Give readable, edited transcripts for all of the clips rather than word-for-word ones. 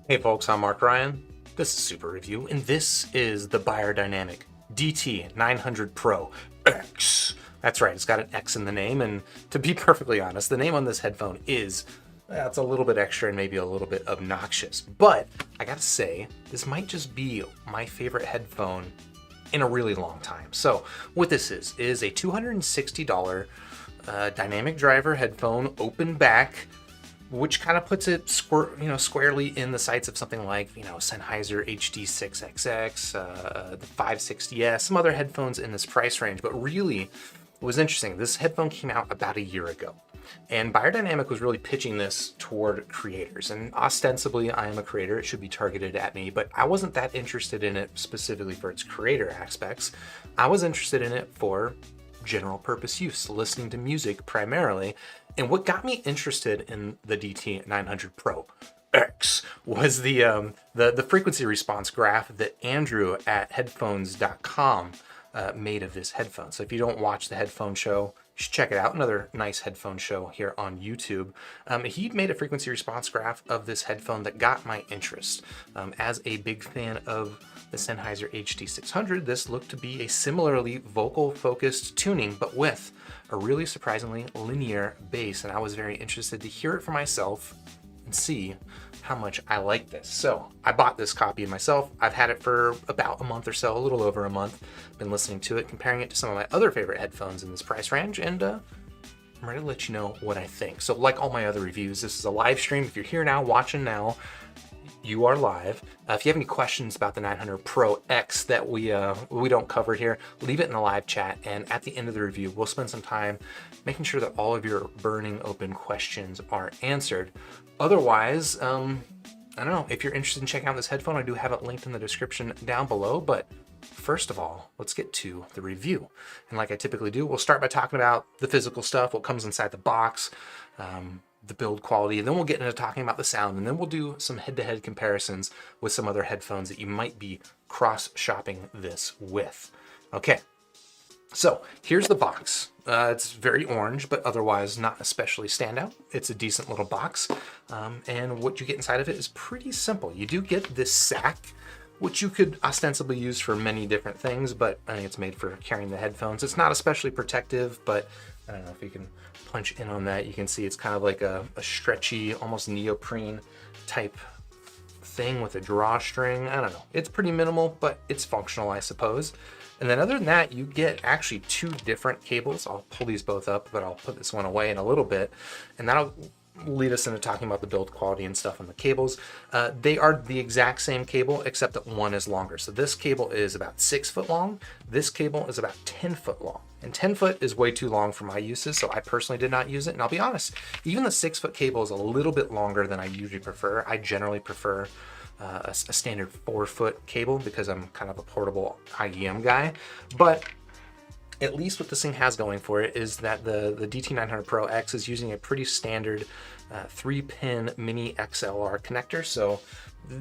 Hey folks, I'm Mark Ryan. This is Super Review, and this is the Beyerdynamic DT 900 Pro X. That's right, it's got an X in the name, and to be perfectly honest, the name on this headphone is, it's a little bit extra and maybe a little bit obnoxious. But I gotta say, this might just be my favorite headphone in a really long time. So what this is a $260 dynamic driver headphone, open back, which kind of puts it squarely in the sights of something like, Sennheiser HD6XX, the 560S, some other headphones in this price range. But really, it was interesting. This headphone came out about a year ago, and Beyerdynamic was really pitching this toward creators. And ostensibly, I am a creator. It should be targeted at me, but I wasn't that interested in it specifically for its creator aspects. I was interested in it for general purpose use, listening to music primarily. And what got me interested in the DT 900 Pro X was the frequency response graph that Andrew at headphones.com made of this headphone. So if you don't watch the headphone show, you should check it out. Another nice headphone show here on YouTube. He made a frequency response graph of this headphone that got my interest. As a big fan of the Sennheiser HD600, this looked to be a similarly vocal-focused tuning, but with a really surprisingly linear bass, and I was very interested to hear it for myself and see how much I like this. So I bought this copy myself. I've had it for about a month or so, a little over a month. Been listening to it, comparing it to some of my other favorite headphones in this price range, and I'm ready to let you know what I think. So like all my other reviews, this is a live stream. If you're here now, watching now, you are live. If you have any questions about the 900 Pro X that we don't cover here, leave it in the live chat, and at the end of the review, we'll spend some time making sure that all of your burning open questions are answered. Otherwise, I don't know, if you're interested in checking out this headphone, I do have it linked in the description down below, but first of all, let's get to the review. And like I typically do, we'll start by talking about the physical stuff, what comes inside the box, the build quality, and then we'll get into talking about the sound, and then we'll do some head-to-head comparisons with some other headphones that you might be cross-shopping this with. Okay, so here's the box. It's very orange, but otherwise not especially standout. It's a decent little box, and what you get inside of it is pretty simple. You do get this sack, which you could ostensibly use for many different things, but I think it's made for carrying the headphones. It's not especially protective, but I don't know if you can punch in on that. You can see it's kind of like a stretchy, almost neoprene type thing with a drawstring. I don't know. It's pretty minimal, but it's functional, I suppose. And then other than that, you get actually two different cables. I'll pull these both up, but I'll put this one away in a little bit, and that'll lead us into talking about the build quality and stuff on the cables. They are the exact same cable, except that one is longer. So this cable is about 6 foot long. This cable is about 10 foot long. And 10 foot is way too long for my uses, so I personally did not use it. And I'll be honest, even the 6 foot cable is a little bit longer than I usually prefer. I generally prefer a standard 4 foot cable because I'm kind of a portable IEM guy. But at least what this thing has going for it is that the DT900 Pro X is using a pretty standard 3-pin mini XLR connector, so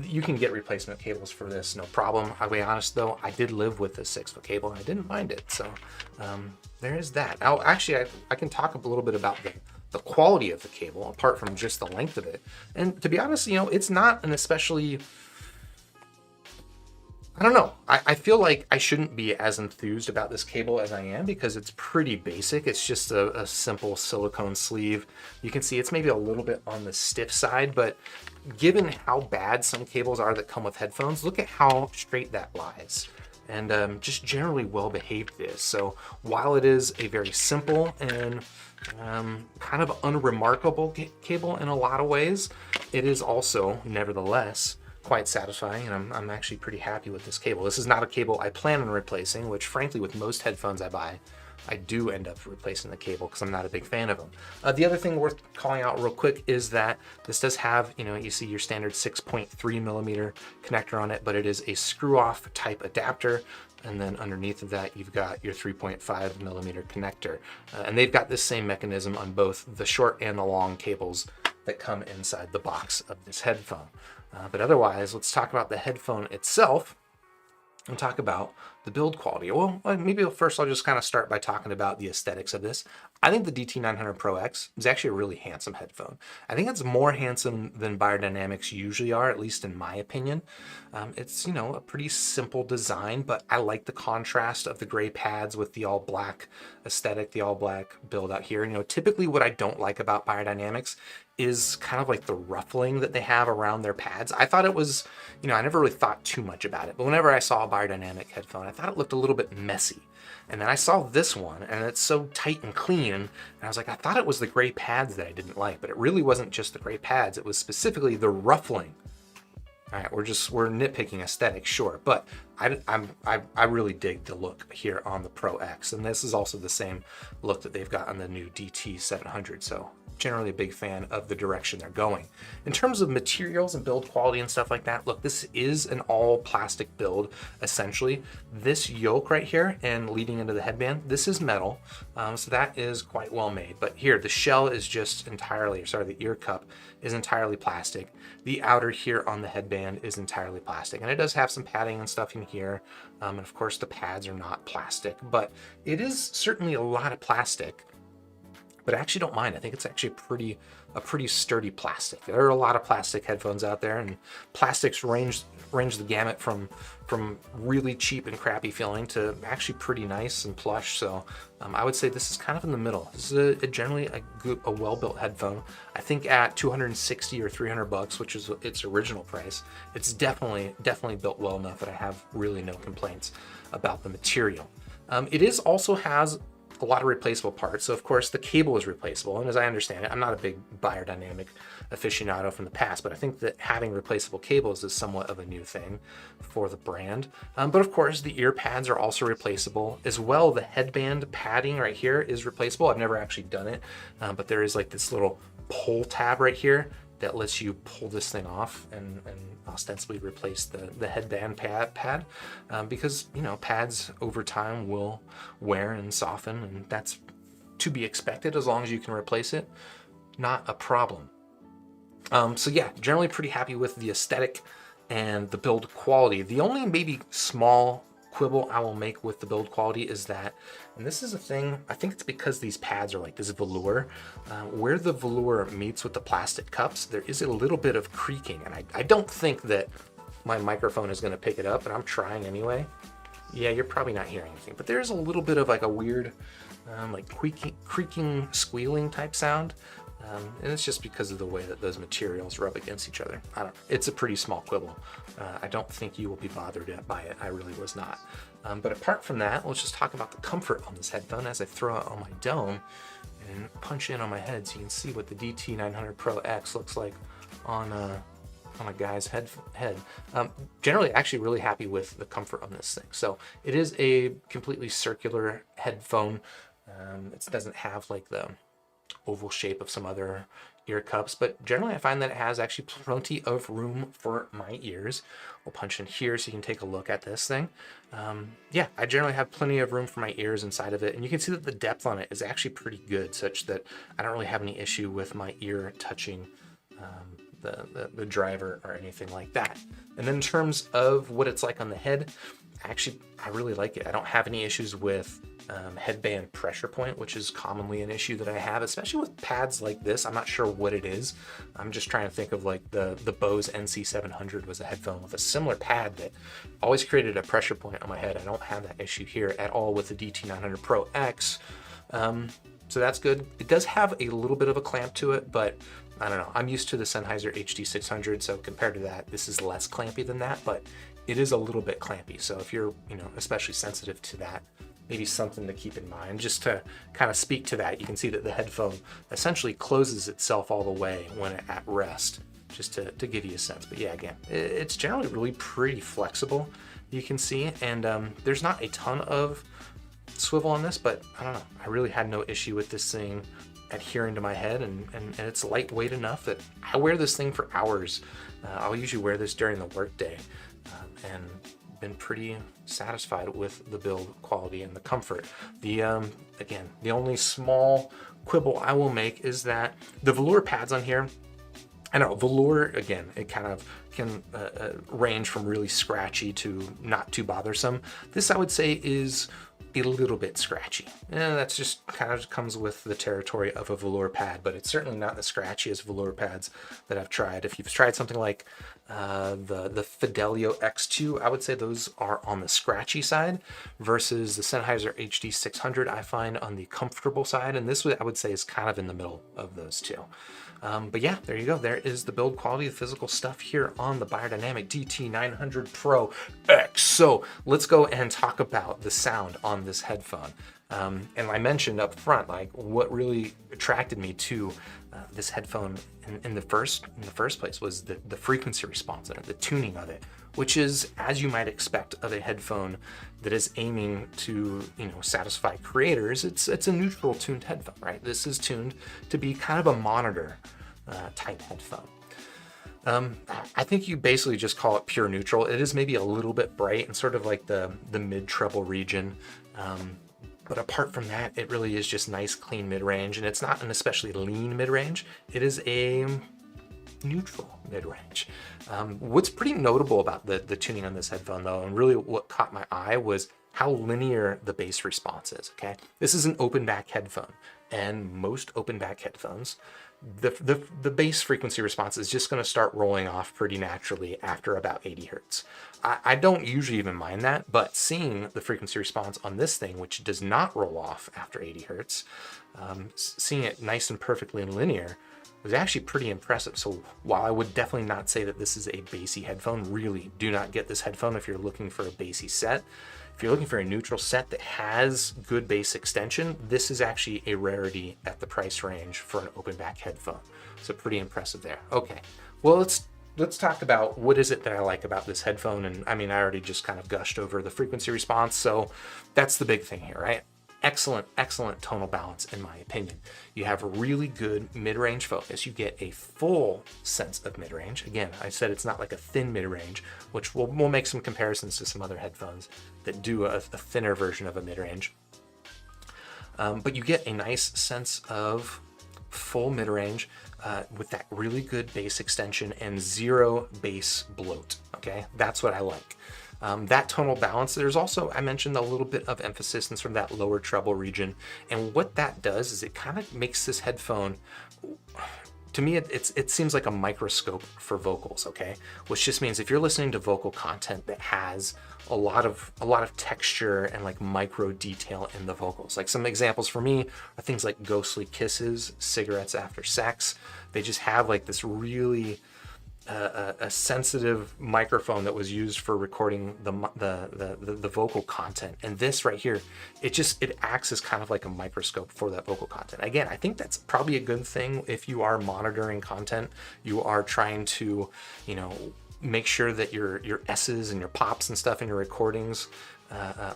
you can get replacement cables for this, no problem. I'll be honest though, I did live with this 6 foot cable and I didn't mind it, so there is that. Now, actually, I can talk a little bit about the quality of the cable, apart from just the length of it. And to be honest, it's not an especially, I don't know. I feel like I shouldn't be as enthused about this cable as I am because it's pretty basic. It's just a simple silicone sleeve. You can see it's maybe a little bit on the stiff side, but given how bad some cables are that come with headphones, look at how straight that lies. And just generally well behaved it is. So while it is a very simple and kind of unremarkable cable in a lot of ways, it is also, nevertheless, quite satisfying, and I'm actually pretty happy with this cable. This is not a cable I plan on replacing, which frankly with most headphones I buy, I do end up replacing the cable because I'm not a big fan of them. The other thing worth calling out real quick is that this does have, you see your standard 6.3 millimeter connector on it, but it is a screw off type adapter. And then underneath of that, you've got your 3.5 millimeter connector. And they've got this same mechanism on both the short and the long cables that come inside the box of this headphone. But otherwise, let's talk about the headphone itself and talk about the build quality. Well, maybe first I'll just kind of start by talking about the aesthetics of this. I think the DT900 Pro X is actually a really handsome headphone. I think it's more handsome than Beyerdynamics usually are, at least in my opinion. It's, a pretty simple design, but I like the contrast of the gray pads with the all black aesthetic, the all black build out here. Typically what I don't like about Beyerdynamics is kind of like the ruffling that they have around their pads. I thought it was, I never really thought too much about it, but whenever I saw a Beyerdynamic headphone, I thought it looked a little bit messy. And then I saw this one, and it's so tight and clean, and I was like, I thought it was the gray pads that I didn't like, but it really wasn't just the gray pads, it was specifically the ruffling. All right, we're nitpicking aesthetic, sure, but I really dig the look here on the Pro X, and this is also the same look that they've got on the new DT 700, so generally a big fan of the direction they're going. In terms of materials and build quality and stuff like that, look, this is an all plastic build, essentially. This yoke right here and leading into the headband, this is metal, so that is quite well made. But here, the shell is just entirely, the ear cup is entirely plastic. The outer here on the headband is entirely plastic, and it does have some padding and stuff in here. And of course the pads are not plastic, but it is certainly a lot of plastic. But I actually don't mind. I think it's actually a pretty sturdy plastic. There are a lot of plastic headphones out there, and plastics range the gamut from really cheap and crappy feeling to actually pretty nice and plush. So I would say this is kind of in the middle. This is generally a well-built headphone. I think at $260 or $300, which is its original price, it's definitely built well enough that I have really no complaints about the material. It also has a lot of replaceable parts. So of course the cable is replaceable, and as I understand it, I'm not a big Beyerdynamic aficionado from the past, but I think that having replaceable cables is somewhat of a new thing for the brand. But of course the ear pads are also replaceable as well. The headband padding right here is replaceable. I've never actually done it, but there is like this little pull tab right here that lets you pull this thing off and ostensibly replace the headband pad because pads over time will wear and soften, and that's to be expected. As long as you can replace it, not a problem. So yeah, generally pretty happy with the aesthetic and the build quality. The only maybe small quibble I will make with the build quality is that, and this is a thing, I think it's because these pads are like this velour, where the velour meets with the plastic cups, there is a little bit of creaking, and I don't think that my microphone is going to pick it up, but I'm trying anyway. Yeah, you're probably not hearing anything, but there's a little bit of like a weird like creaking, squealing type sound. And it's just because of the way that those materials rub against each other. I don't know. It's a pretty small quibble. I don't think you will be bothered by it. I really was not. But apart from that, let's just talk about the comfort on this headphone as I throw it on my dome and punch in on my head so you can see what the DT900 Pro X looks like on a guy's head. Generally, actually really happy with the comfort on this thing. So it is a completely circular headphone. It doesn't have like the oval shape of some other ear cups, but generally I find that it has actually plenty of room for my ears. We'll punch in here so you can take a look at this thing. Yeah, I generally have plenty of room for my ears inside of it, and you can see that the depth on it is actually pretty good, such that I don't really have any issue with my ear touching the driver or anything like that. And then in terms of what it's like on the head, actually I really like it. I don't have any issues with headband pressure point, which is commonly an issue that I have, especially with pads like this. I'm not sure what it is. I'm just trying to think of like the Bose NC700 was a headphone with a similar pad that always created a pressure point on my head. I don't have that issue here at all with the DT900 Pro X. So that's good. It does have a little bit of a clamp to it, but I don't know. I'm used to the Sennheiser HD600, so compared to that, this is less clampy than that, but it is a little bit clampy. So if you're, especially sensitive to that, maybe something to keep in mind. Just to kind of speak to that, you can see that the headphone essentially closes itself all the way when at rest, just to give you a sense. But yeah, again, it's generally really pretty flexible, you can see, and there's not a ton of swivel on this, but I don't know. I really had no issue with this thing adhering to my head, and it's lightweight enough that I wear this thing for hours. I'll usually wear this during the workday, and been pretty satisfied with the build quality and the comfort. Again, the only small quibble I will make is that the velour pads on here, I know velour, again, it kind of can range from really scratchy to not too bothersome. This I would say is a little bit scratchy. That's just kind of comes with the territory of a velour pad, but it's certainly not as scratchy as velour pads that I've tried. If you've tried something like the Fidelio X2, I would say those are on the scratchy side versus the Sennheiser HD 600 I find on the comfortable side, and this I would say is kind of in the middle of those two. But yeah, there you go. There is the build quality, the physical stuff here on the Beyerdynamic DT 900 Pro X. So let's go and talk about the sound on this headphone. And I mentioned up front, like what really attracted me to this headphone in the first place was the frequency response and the tuning of it, which is, as you might expect of a headphone that is aiming to, satisfy creators. It's a neutral tuned headphone, right? This is tuned to be kind of a monitor type headphone. I think you basically just call it pure neutral. It is maybe a little bit bright and sort of like the mid treble region. But apart from that, it really is just nice, clean mid-range, and it's not an especially lean mid-range. It is a neutral mid-range. What's pretty notable about the tuning on this headphone, though, and really what caught my eye, was how linear the bass response is, okay? This is an open back headphone, and most open back headphones, the bass frequency response is just going to start rolling off pretty naturally after about 80 hertz. I don't usually even mind that, but seeing the frequency response on this thing, which does not roll off after 80 hertz, seeing it nice and perfectly linear was actually pretty impressive. So while I would definitely not say that this is a bassy headphone, really do not get this headphone if you're looking for a bassy set. If you're looking for a neutral set that has good bass extension, this is actually a rarity at the price range for an open back headphone. So pretty impressive there. Okay, well, let's talk about what is it that I like about this headphone. And I mean, I already just kind of gushed over the frequency response, so that's the big thing here, right? Excellent tonal balance, in my opinion. You have really good mid-range focus. You get a full sense of mid-range. Again, I said it's not like a thin mid-range, which we'll make some comparisons to some other headphones that do a thinner version of a mid-range. But you get a nice sense of full mid-range with that really good bass extension and zero bass bloat, okay? That's what I like. That tonal balance, there's also, I mentioned, a little bit of emphasis in sort of that lower treble region. And what that does is it kind of makes this headphone, to me, it seems like a microscope for vocals, okay? Which just means if you're listening to vocal content that has a lot of texture and like micro detail in the vocals. Like some examples for me are things like Ghostly Kisses, Cigarettes After Sex. They just have like this really a sensitive microphone that was used for recording the vocal content, and this right here, it acts as kind of like a microscope for that vocal content. Again, I think that's probably a good thing if you are monitoring content. You are trying to, make sure that your S's and your pops and stuff in your recordings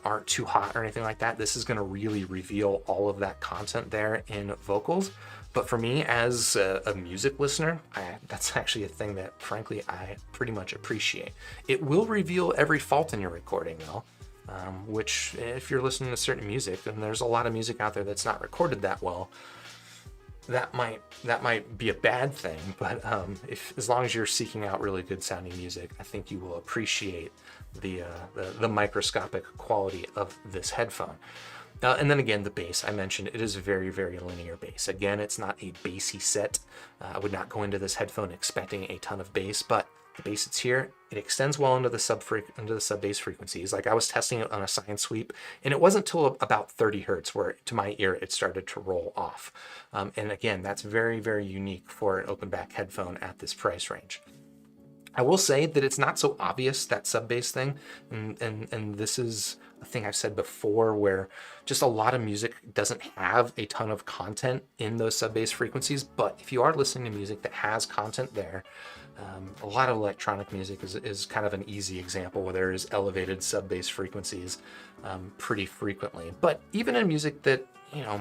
aren't too hot or anything like that. This is going to really reveal all of that content there in vocals. But for me, as a music listener, that's actually a thing that, frankly, I pretty much appreciate. It will reveal every fault in your recording, though, which, if you're listening to certain music, and there's a lot of music out there that's not recorded that well, that might be a bad thing. But as long as you're seeking out really good sounding music, I think you will appreciate the microscopic quality of this headphone. And then again, the bass, I mentioned, it is a very, very linear bass. Again, it's not a bassy set. I would not go into this headphone expecting a ton of bass, but the bass that's here, it extends well into the sub bass frequencies. Like I was testing it on a sine sweep, and it wasn't till about 30 hertz where, to my ear, it started to roll off. And again, that's very, very unique for an open back headphone at this price range. I will say that it's not so obvious, that sub bass thing, and this is a thing I've said before, where just a lot of music doesn't have a ton of content in those sub bass frequencies. But if you are listening to music that has content there, a lot of electronic music is kind of an easy example where there is elevated sub bass frequencies pretty frequently. But even in music that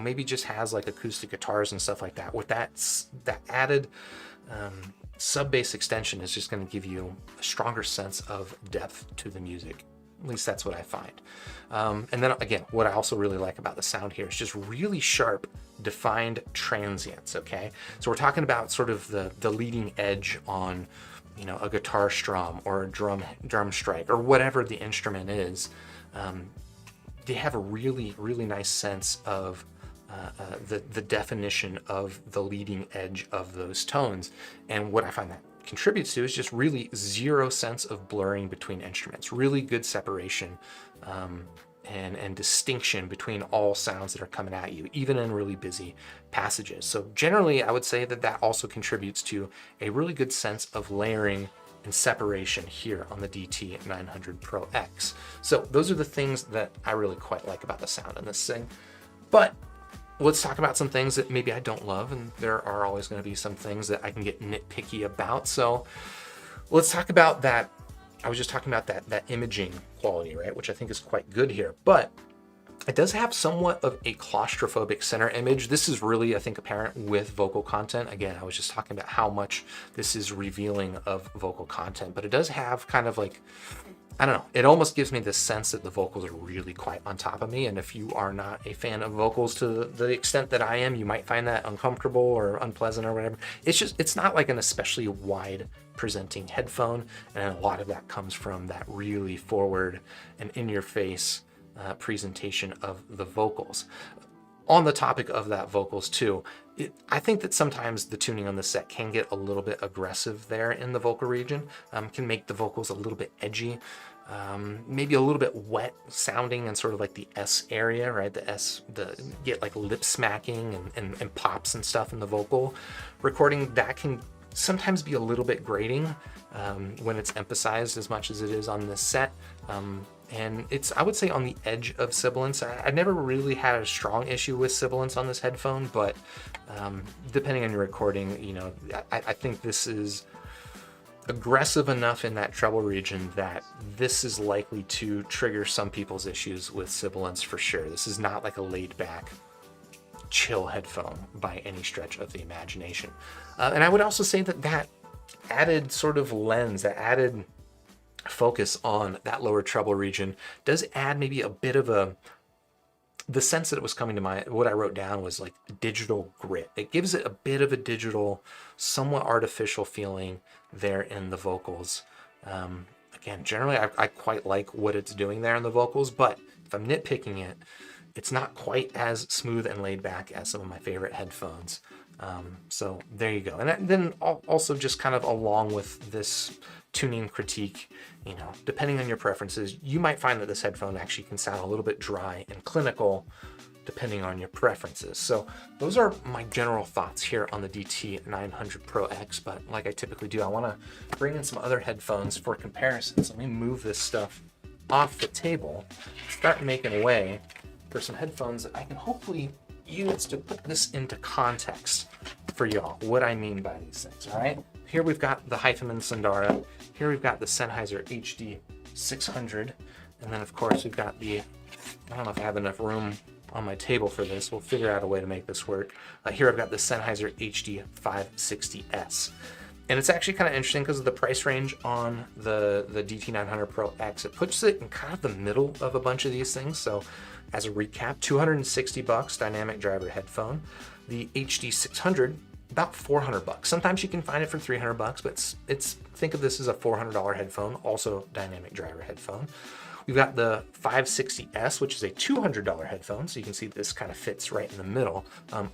maybe just has like acoustic guitars and stuff like that, with that added sub bass extension is just going to give you a stronger sense of depth to the music. At least that's what I find. And then again, what I also really like about the sound here is just really sharp, defined transients, okay? So we're talking about sort of the leading edge on, you know, a guitar strum or a drum strike or whatever the instrument is. They have a really, really nice sense of the definition of the leading edge of those tones. And what I find that contributes to is just really zero sense of blurring between instruments, really good separation and distinction between all sounds that are coming at you, even in really busy passages. So generally, I would say that that also contributes to a really good sense of layering and separation here on the DT 900 Pro X. So those are the things that I really quite like about the sound in this thing. But let's talk about some things that maybe I don't love, and there are always going to be some things that I can get nitpicky about. So let's talk about that. I was just talking about that imaging quality, right? Which I think is quite good here, but it does have somewhat of a claustrophobic center image. This is really, I think, apparent with vocal content. Again, I was just talking about how much this is revealing of vocal content, but it does have kind of like, I don't know, it almost gives me this sense that the vocals are really quite on top of me. And if you are not a fan of vocals to the extent that I am, you might find that uncomfortable or unpleasant or whatever. It's not like an especially wide presenting headphone. And a lot of that comes from that really forward and in your face presentation of the vocals. On the topic of that vocals too, I think that sometimes the tuning on the set can get a little bit aggressive there in the vocal region, can make the vocals a little bit edgy, maybe a little bit wet sounding and sort of like the S area, right? Get like lip smacking and pops and stuff in the vocal recording. That can sometimes be a little bit grating when it's emphasized as much as it is on this set. And it's, I would say, on the edge of sibilance. I never really had a strong issue with sibilance on this headphone, but depending on your recording, you know, I think this is aggressive enough in that treble region that this is likely to trigger some people's issues with sibilance for sure. This is not like a laid back, chill headphone by any stretch of the imagination. And I would also say that added sort of lens, that added focus on that lower treble region does add maybe a bit of the sense that it was coming to mind. What I wrote down was like digital grit. It gives it a bit of a digital, somewhat artificial feeling there in the vocals. Again, generally I quite like what it's doing there in the vocals, but if I'm nitpicking it, it's not quite as smooth and laid back as some of my favorite headphones. So there you go. And then also just kind of along with this tuning critique, you know, depending on your preferences, you might find that this headphone actually can sound a little bit dry and clinical depending on your preferences. So those are my general thoughts here on the DT 900 Pro X, but like I typically do, I want to bring in some other headphones for comparison. So let me move this stuff off the table, start making way for some headphones that I can hopefully use to put this into context for y'all, what I mean by these things, all right? Here we've got the Heifetmann Sundara. Here we've got the Sennheiser HD 600. And then of course we've got I don't know if I have enough room on my table for this. We'll figure out a way to make this work. Here I've got the Sennheiser HD 560S. And it's actually kind of interesting because of the price range on the DT 900 Pro X. It puts it in kind of the middle of a bunch of these things. So as a recap, $260 dynamic driver headphone. The HD 600, about $400. Sometimes you can find it for $300, but think of this as a $400 headphone, also dynamic driver headphone. We've got the 560S, which is a $200 headphone. So you can see this kind of fits right in the middle,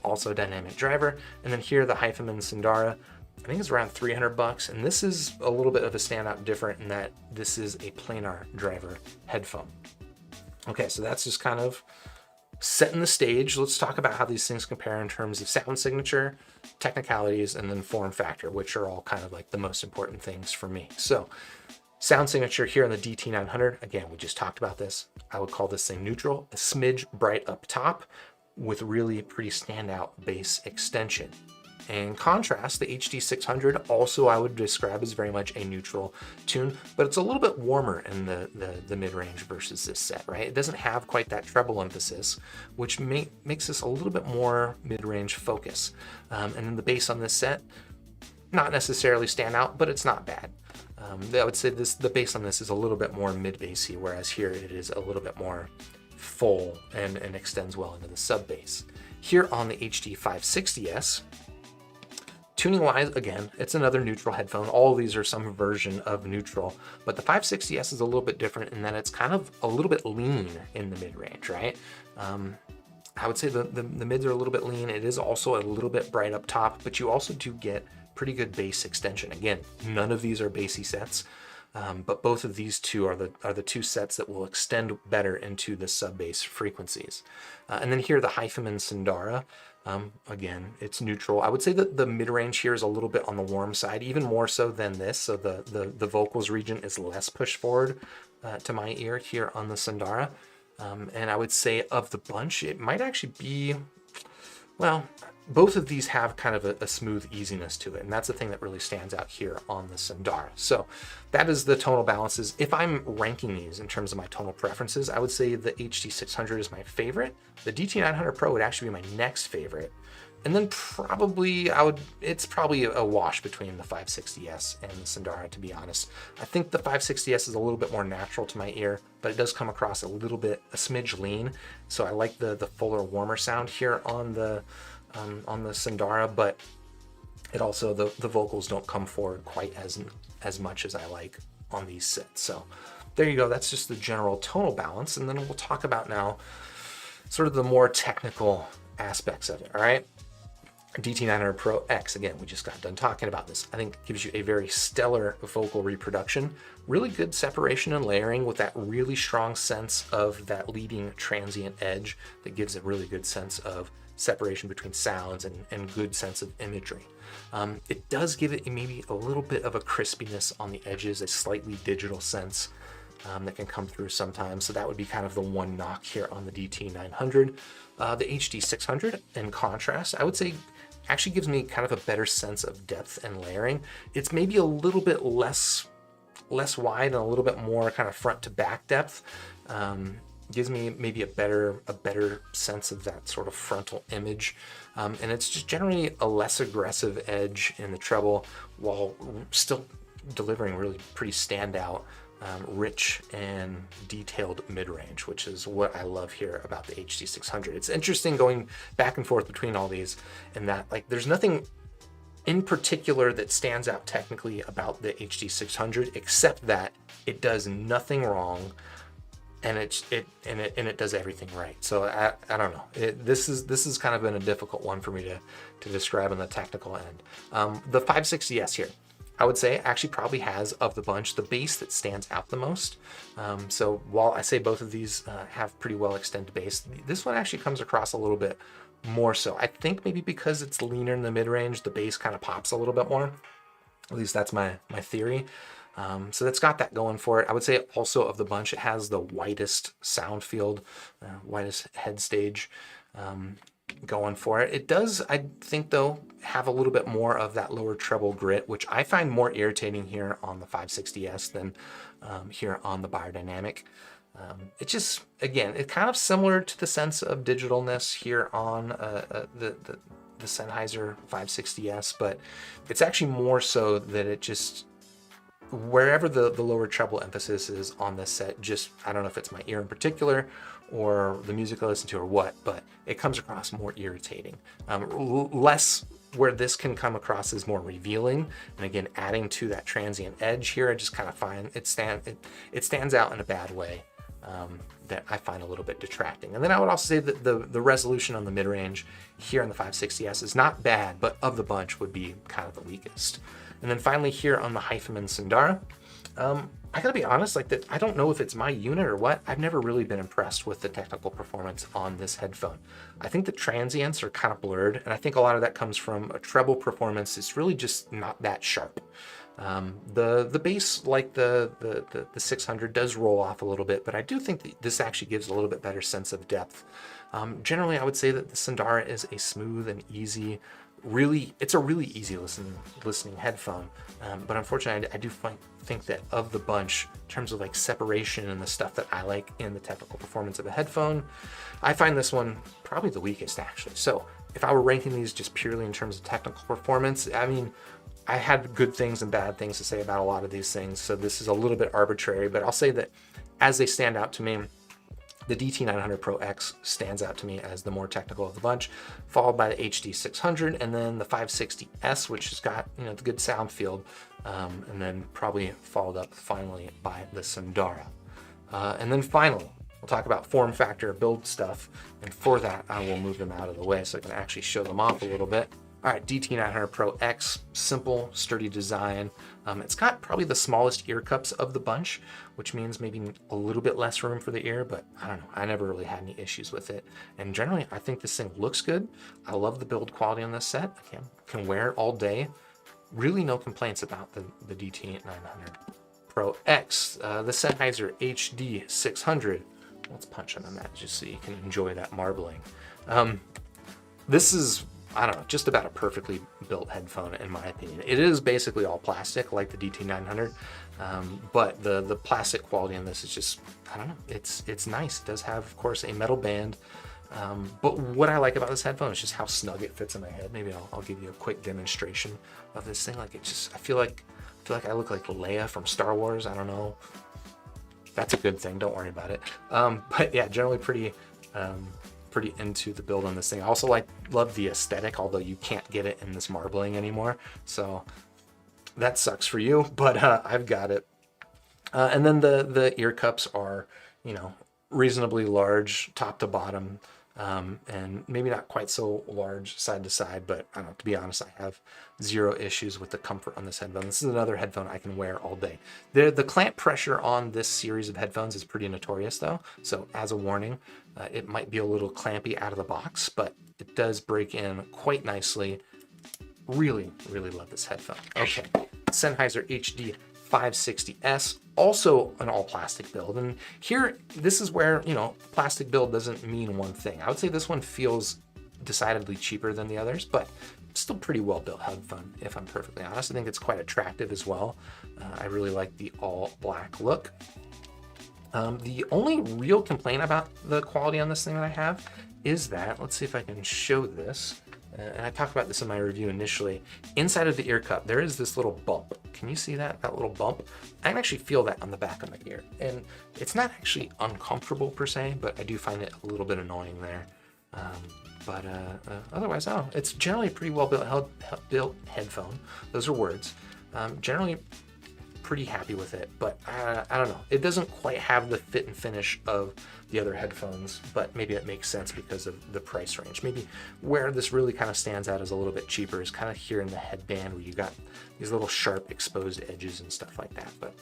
also dynamic driver. And then here, the Heifetmann Sundara, I think it's around $300. And this is a little bit of a standout different in that this is a planar driver headphone. Okay, so that's just kind of setting the stage. Let's talk about how these things compare in terms of sound signature, technicalities, and then form factor, which are all kind of like the most important things for me. So sound signature here on the DT900, again, we just talked about this. I would call this thing neutral, a smidge bright up top with really pretty standout bass extension. In contrast, the HD 600 also I would describe as very much a neutral tune, but it's a little bit warmer in the mid-range versus this set, right? It doesn't have quite that treble emphasis, which makes this a little bit more mid-range focus. And then the bass on this set, not necessarily stand out, but it's not bad. I would say the bass on this is a little bit more mid-bassy, whereas here it is a little bit more full and extends well into the sub bass. Here on the HD 560S, tuning wise, again, it's another neutral headphone. All of these are some version of neutral, but the 560S is a little bit different in that it's kind of a little bit lean in the mid-range, right? I would say the mids are a little bit lean. It is also a little bit bright up top, but you also do get pretty good bass extension. Again, none of these are bassy sets. But both of these two are the two sets that will extend better into the sub bass frequencies. And then here the Hyphaman Sundara, again, it's neutral. I would say that the mid-range here is a little bit on the warm side, even more so than this. So the vocals region is less pushed forward to my ear here on the Sundara. And I would say of the bunch, it might actually be, well, both of these have kind of a smooth easiness to it, and that's the thing that really stands out here on the Sundara. So that is the tonal balances. If I'm ranking these in terms of my tonal preferences, I would say the HD600 is my favorite. The DT900 Pro would actually be my next favorite. And then probably it's probably a wash between the 560S and the Sundara, to be honest. I think the 560S is a little bit more natural to my ear, but it does come across a smidge lean. So I like the fuller, warmer sound here on the Sundara, but it also, the vocals don't come forward quite as much as I like on these sets. So there you go. That's just the general tonal balance. And then we'll talk about now sort of the more technical aspects of it. All right. DT900 Pro X, again, we just got done talking about this. I think it gives you a very stellar vocal reproduction, really good separation and layering with that really strong sense of that leading transient edge that gives a really good sense of separation between sounds and good sense of imagery. It does give it maybe a little bit of a crispiness on the edges, a slightly digital sense that can come through sometimes. So that would be kind of the one knock here on the DT900. The HD600, in contrast, I would say actually gives me kind of a better sense of depth and layering. It's maybe a little bit less wide and a little bit more kind of front to back depth. Gives me maybe a better sense of that sort of frontal image. And it's just generally a less aggressive edge in the treble while still delivering really pretty standout, rich and detailed mid-range, which is what I love here about the HD600. It's interesting going back and forth between all these, and that like there's nothing in particular that stands out technically about the HD600 except that it does nothing wrong and it does everything right. So I don't know. This is kind of been a difficult one for me to describe on the technical end. The 560S here, I would say actually probably has, of the bunch, the bass that stands out the most. So while I say both of these have pretty well extended bass, this one actually comes across a little bit more so. I think maybe because it's leaner in the mid-range, the bass kind of pops a little bit more. At least that's my theory. So that's got that going for it. I would say also of the bunch, it has the widest sound field, widest head stage going for it. It does, I think though, have a little bit more of that lower treble grit, which I find more irritating here on the 560S than here on the Beyerdynamic. It just, again, it's kind of similar to the sense of digitalness here on the Sennheiser 560S, but it's actually more so that it just, wherever the lower treble emphasis is on this set, just, I don't know if it's my ear in particular or the music I listen to or what, but it comes across more irritating. Less where this can come across as more revealing, and again, adding to that transient edge here, I just kind of find it stands out in a bad way that I find a little bit detracting. And then I would also say that the resolution on the mid-range here on the 560S is not bad, but of the bunch would be kind of the weakest. And then finally here on the Hyphaman Sundara, I gotta be honest, like that, I don't know if it's my unit or what. I've never really been impressed with the technical performance on this headphone. I think the transients are kind of blurred, and I think a lot of that comes from a treble performance. It's really just not that sharp. The bass, like the 600, does roll off a little bit, but I do think that this actually gives a little bit better sense of depth. Generally, I would say that the Sundara is a smooth and easy, it's a really easy listening headphone. But unfortunately, I do think that of the bunch, in terms of like separation and the stuff that I like in the technical performance of a headphone, I find this one probably the weakest actually. So if I were ranking these just purely in terms of technical performance, I mean, I had good things and bad things to say about a lot of these things, so this is a little bit arbitrary, but I'll say that as they stand out to me, the DT900 Pro X stands out to me as the more technical of the bunch, followed by the HD600, and then the 560S, which has got, you know, the good sound field, and then probably followed up finally by the Sundara. And then finally, we'll talk about form factor, build stuff, and for that, I will move them out of the way so I can actually show them off a little bit. All right, DT900 Pro X, simple, sturdy design. It's got probably the smallest ear cups of the bunch, which means maybe a little bit less room for the ear, but I don't know, I never really had any issues with it. And generally, I think this thing looks good. I love the build quality on this set. I can wear it all day. Really no complaints about the DT900 Pro X. The Sennheiser HD600. Let's punch on that just so you can enjoy that marbling. This is, I don't know, just about a perfectly built headphone in my opinion. It is basically all plastic like the DT900, but the plastic quality in this is just, I don't know, it's nice. It does have, of course, a metal band, but what I like about this headphone is just how snug it fits in my head. Maybe I'll give you a quick demonstration of this thing. Like, it just, I feel like I look like Leia from Star Wars. I don't know. That's a good thing. Don't worry about it. But yeah, generally pretty into the build on this thing. I also love the aesthetic, although you can't get it in this marbling anymore. So that sucks for you, but I've got it. And then the ear cups are, you know, reasonably large top to bottom, and maybe not quite so large side to side, but I don't know, to be honest, I have zero issues with the comfort on this headphone. This is another headphone I can wear all day. The clamp pressure on this series of headphones is pretty notorious though, so as a warning, it might be a little clampy out of the box, but it does break in quite nicely. Really, really love this headphone. Okay, Sennheiser HD 560S, also an all plastic build. And here, this is where, you know, plastic build doesn't mean one thing. I would say this one feels decidedly cheaper than the others, but still pretty well built headphone, if I'm perfectly honest. I think it's quite attractive as well. I really like the all black look. The only real complaint about the quality on this thing that I have is that, let's see if I can show this. And I talked about this in my review initially. Inside of the ear cup, there is this little bump. Can you see that little bump? I can actually feel that on the back of my ear. And it's not actually uncomfortable per se, but I do find it a little bit annoying there. Otherwise, oh, it's generally a pretty well built headphone. Those are words. Generally pretty happy with it, but I don't know. It doesn't quite have the fit and finish of the other headphones, but maybe it makes sense because of the price range. Maybe where this really kind of stands out is a little bit cheaper is kind of here in the headband where you got these little sharp exposed edges and stuff like that, but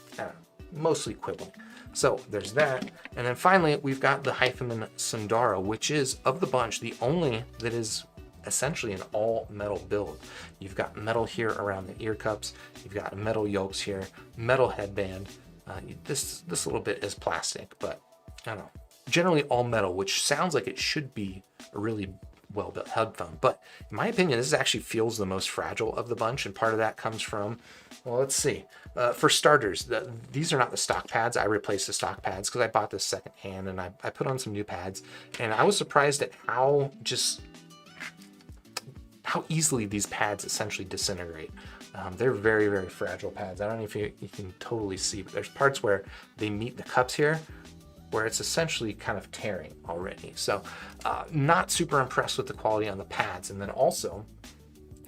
mostly quibbling. So there's that. And then finally, we've got the Hyphen Sundara, which is, of the bunch, the only that is essentially an all metal build. You've got metal here around the ear cups, you've got metal yokes here, metal headband. This little bit is plastic, but I don't know. Generally all metal, which sounds like it should be a really well built headphone, but in my opinion, this actually feels the most fragile of the bunch, and part of that comes from, well, let's see. For starters, these are not the stock pads. I replaced the stock pads because I bought this secondhand, and I put on some new pads, and I was surprised at how easily these pads essentially disintegrate. They're very, very fragile pads. I don't know if you can totally see, but there's parts where they meet the cups here where it's essentially kind of tearing already. So not super impressed with the quality on the pads. And then also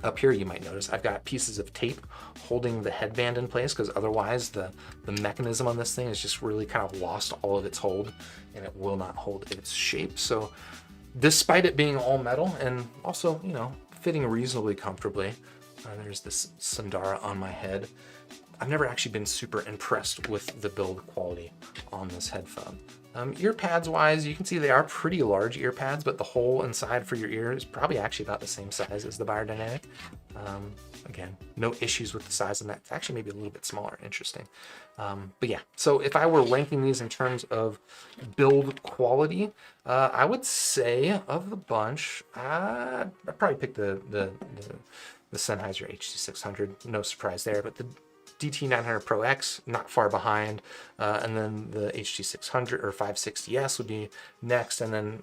up here, you might notice I've got pieces of tape holding the headband in place, because otherwise the mechanism on this thing is just really kind of lost all of its hold and it will not hold its shape. So despite it being all metal and also, you know, fitting reasonably comfortably, there's this Sundara on my head, I've never actually been super impressed with the build quality on this headphone. Ear pads wise, you can see they are pretty large ear pads, but the hole inside for your ear is probably actually about the same size as the Beyerdynamic. Again, no issues with the size of that. It's actually maybe a little bit smaller, interesting. But yeah, so if I were ranking these in terms of build quality, I would say of the bunch, I'd probably pick the Sennheiser HD600, no surprise there, but the DT900 Pro X, not far behind, and then the HD600 or 560S would be next, and then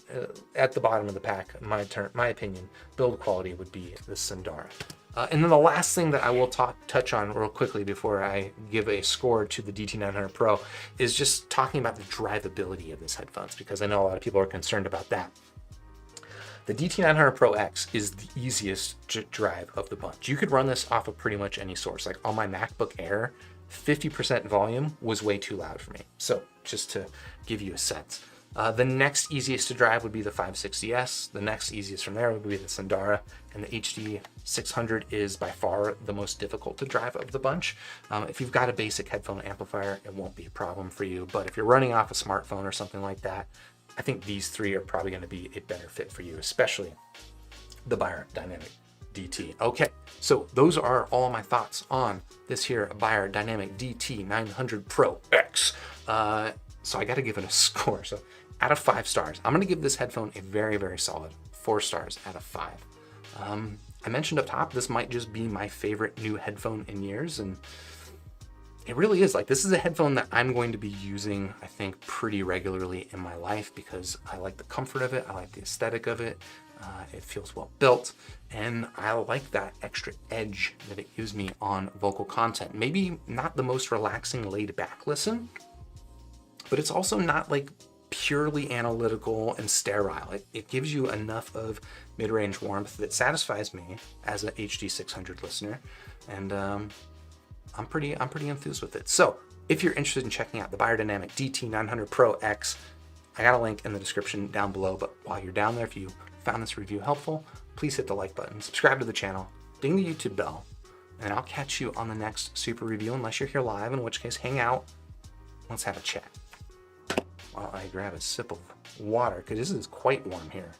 at the bottom of the pack, my opinion, build quality would be the Sundara. And then the last thing that I will touch on real quickly before I give a score to the DT900 Pro is just talking about the drivability of this headphones, because I know a lot of people are concerned about that. The DT900 Pro X is the easiest to drive of the bunch. You could run this off of pretty much any source. Like on my MacBook Air, 50% volume was way too loud for me. So just to give you a sense. The next easiest to drive would be the 560S. The next easiest from there would be the Sundara, and the HD 600 is by far the most difficult to drive of the bunch. If you've got a basic headphone amplifier, it won't be a problem for you, but if you're running off a smartphone or something like that, I think these three are probably going to be a better fit for you, especially the Beyerdynamic DT. Okay, so those are all my thoughts on this here Beyerdynamic DT 900 Pro X. So I got to give it a score. So out of 5 stars, I'm going to give this headphone a very, very solid 4 stars out of 5. I mentioned up top, this might just be my favorite new headphone in years, and it really is. Like, this is a headphone that I'm going to be using, I think, pretty regularly in my life because I like the comfort of it, I like the aesthetic of it, it feels well built, and I like that extra edge that it gives me on vocal content. Maybe not the most relaxing laid back listen, but it's also not like purely analytical and sterile. It gives you enough of mid-range warmth that satisfies me as an HD 600 listener, and I'm pretty enthused with it. So if you're interested in checking out the Beyerdynamic DT 900 Pro X, I got a link in the description down below, but while you're down there, if you found this review helpful, please hit the like button, subscribe to the channel, ding the YouTube bell, and I'll catch you on the next super review, unless you're here live, in which case hang out, let's have a chat. While I grab a sip of water, because this is quite warm here.